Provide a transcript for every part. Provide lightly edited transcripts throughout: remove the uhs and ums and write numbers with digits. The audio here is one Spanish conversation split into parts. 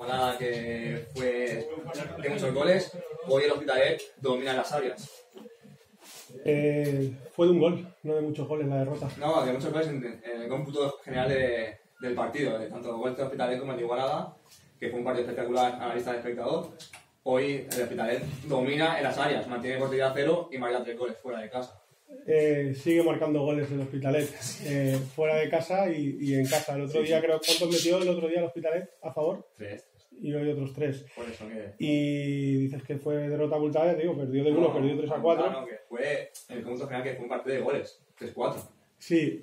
Igualada, que fue de muchos goles, hoy el Hospitalet domina las áreas. Fue de un gol, no de muchos goles la derrota. No, de muchos goles en el cómputo general del partido, de tanto goles del Hospitalet como el de Igualada, que fue un partido espectacular a la vista del espectador. Hoy el Hospitalet domina en las áreas, mantiene portería 0 y marca 3 goles fuera de casa. Sigue marcando goles el Hospitalet, fuera de casa y en casa. El otro día, creo, ¿cuántos metió el otro día el Hospitalet a favor? 3. Y hoy otros 3. Por eso que... Y dices que fue derrota abultada, digo, perdió de 1, perdió 3-4. No, que fue en el cómputo general, que fue un partido de goles, 3-4. Sí,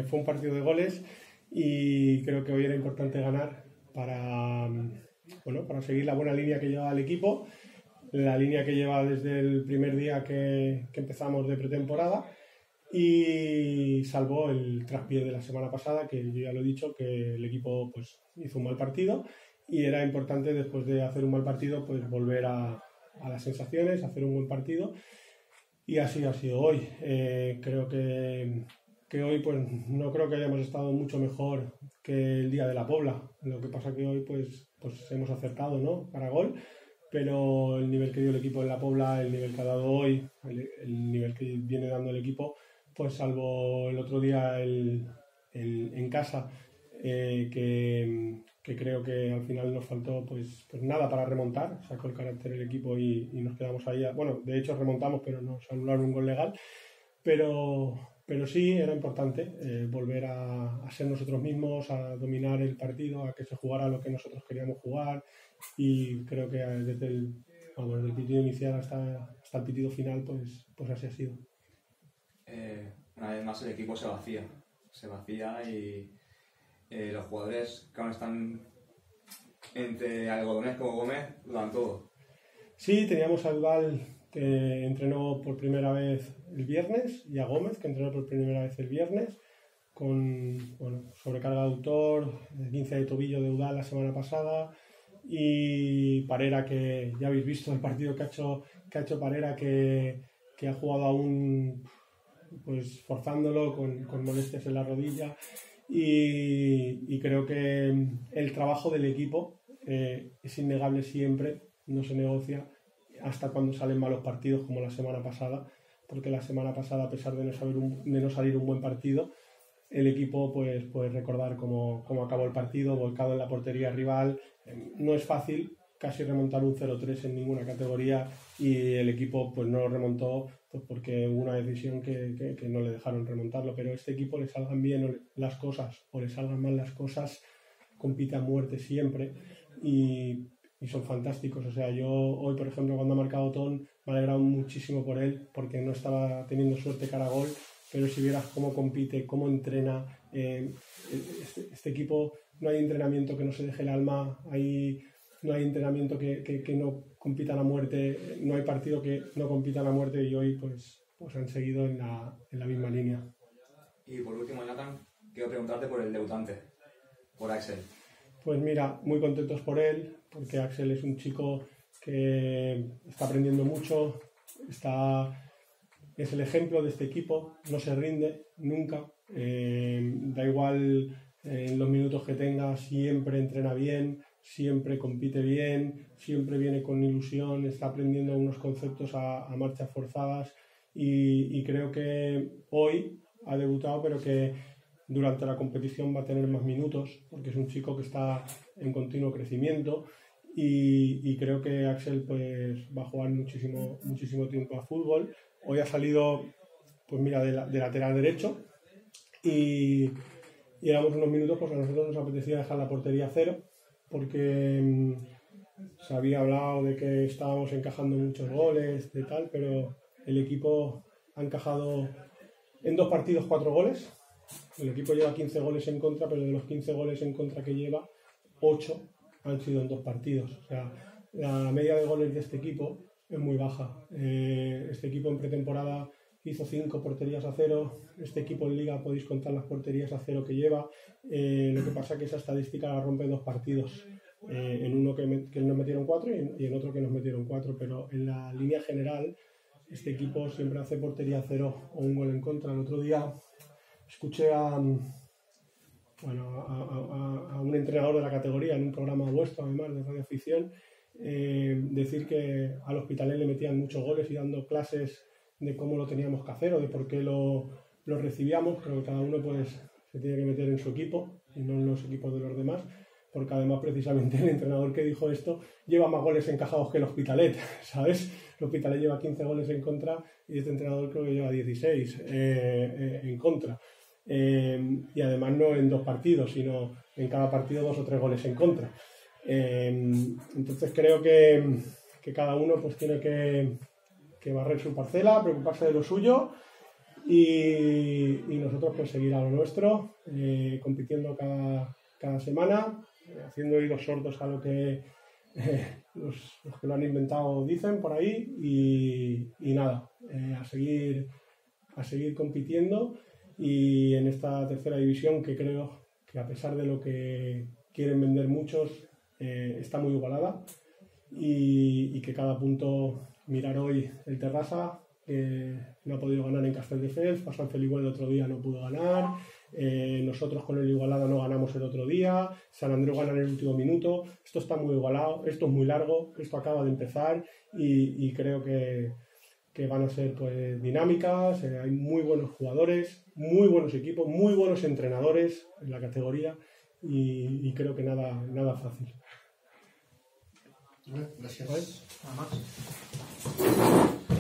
fue un partido de goles y creo que hoy era importante ganar para seguir la buena línea que lleva el equipo, la línea que lleva desde el primer día que empezamos de pretemporada, y salvo el traspié de la semana pasada, que yo ya lo he dicho, que el equipo pues hizo un mal partido y era importante, después de hacer un mal partido, pues volver a las sensaciones, hacer un buen partido, y así ha sido hoy. Creo que hoy pues no creo que hayamos estado mucho mejor que el día de la Pobla. Lo que pasa que hoy pues hemos acertado, ¿no?, para gol, pero el nivel que dio el equipo en la Pobla, el nivel que ha dado hoy, el nivel que viene dando el equipo, pues salvo el otro día en casa, que creo que al final nos faltó pues nada para remontar, sacó el carácter el equipo y nos quedamos ahí. Bueno, de hecho remontamos, pero nos anularon un gol legal, pero sí era importante volver a ser nosotros mismos, a dominar el partido, a que se jugara lo que nosotros queríamos jugar, y creo que desde el pitido inicial hasta el pitido final pues así ha sido. Una vez más el equipo se vacía y los jugadores que aún están entre algodones como Gómez lo dan todo. Sí, teníamos a Udal, que entrenó por primera vez el viernes, y a Gómez, que entrenó por primera vez el viernes, con sobrecarga de autor, 15 de tobillo de Udal la semana pasada, y Parera, que ya habéis visto el partido que ha hecho Parera, que ha jugado aún pues forzándolo con molestias en la rodilla, y creo que el trabajo del equipo es innegable siempre, no se negocia hasta cuando salen malos partidos, como la semana pasada, porque la semana pasada, a pesar de no salir un buen partido, el equipo pues puede recordar cómo acabó el partido, volcado en la portería rival. No es fácil casi remontar un 0-3 en ninguna categoría, y el equipo pues no lo remontó pues porque hubo una decisión que no le dejaron remontarlo, pero a este equipo le salgan bien las cosas o le salgan mal las cosas, compite a muerte siempre y son fantásticos. O sea, yo hoy, por ejemplo, cuando ha marcado Ton, me ha alegrado muchísimo por él, porque no estaba teniendo suerte cara a gol, pero si vieras cómo compite, cómo entrena, este equipo, no hay entrenamiento que no se deje el alma, no hay entrenamiento que no compitan a muerte, no hay partido que no compitan a muerte, y hoy pues han seguido en la misma línea. Y por último, Nathan, quiero preguntarte por el debutante, por Axel. Pues mira, muy contentos por él, porque Axel es un chico que está aprendiendo mucho, es el ejemplo de este equipo, no se rinde nunca, da igual los minutos que tenga, siempre entrena bien, siempre compite bien, siempre viene con ilusión, está aprendiendo unos conceptos a marchas forzadas, y creo que hoy ha debutado, pero que durante la competición va a tener más minutos, porque es un chico que está en continuo crecimiento, y creo que Axel pues va a jugar muchísimo tiempo a fútbol. Hoy ha salido pues mira de lateral derecho, y éramos unos minutos pues a nosotros nos apetecía dejar la portería 0, porque se había hablado de que estábamos encajando muchos goles de tal, pero el equipo ha encajado en 2 partidos 4 goles. El equipo lleva 15 goles en contra, pero de los 15 goles en contra que lleva, 8 han sido en 2 partidos. O sea, la media de goles de este equipo es muy baja. Este equipo en pretemporada hizo 5 porterías a 0. Este equipo en Liga podéis contar las porterías a 0 que lleva. Lo que pasa es que esa estadística la rompe en 2 partidos. En uno que nos metieron 4 y en otro que nos metieron 4. Pero en la línea general, este equipo siempre hace portería a 0 o un gol en contra. El otro día escuché a a un entrenador de la categoría en un programa vuestro, además de radioafición, decir que al Hospitalet le metían muchos goles y dando clases de cómo lo teníamos que hacer o de por qué lo recibíamos. Creo que cada uno pues se tiene que meter en su equipo y no en los equipos de los demás, porque además precisamente el entrenador que dijo esto lleva más goles encajados que el Hospitalet, ¿sabes? El Hospitalet lleva 15 goles en contra y este entrenador creo que lleva 16 en contra. Y además no en 2 partidos, sino en cada partido 2 o 3 goles en contra. Entonces creo que cada uno pues tiene que barrer su parcela, preocuparse de lo suyo y nosotros pues seguir a lo nuestro, compitiendo cada semana, haciendo oídos sordos a lo que los que lo han inventado dicen por ahí y nada, a seguir compitiendo y en esta tercera división que creo que a pesar de lo que quieren vender muchos está muy igualada y que cada punto, mirar hoy el Terrassa que no ha podido ganar en Castelldefels, pasó en Feliuel el otro día, no pudo ganar, nosotros con el Igualada no ganamos el otro día, San Andreu gana en el último minuto, esto está muy igualado, esto es muy largo, esto acaba de empezar y creo que van a ser pues dinámicas, hay muy buenos jugadores, muy buenos equipos, muy buenos entrenadores en la categoría y creo que nada fácil. Gracias. ¿Vale? Nada más.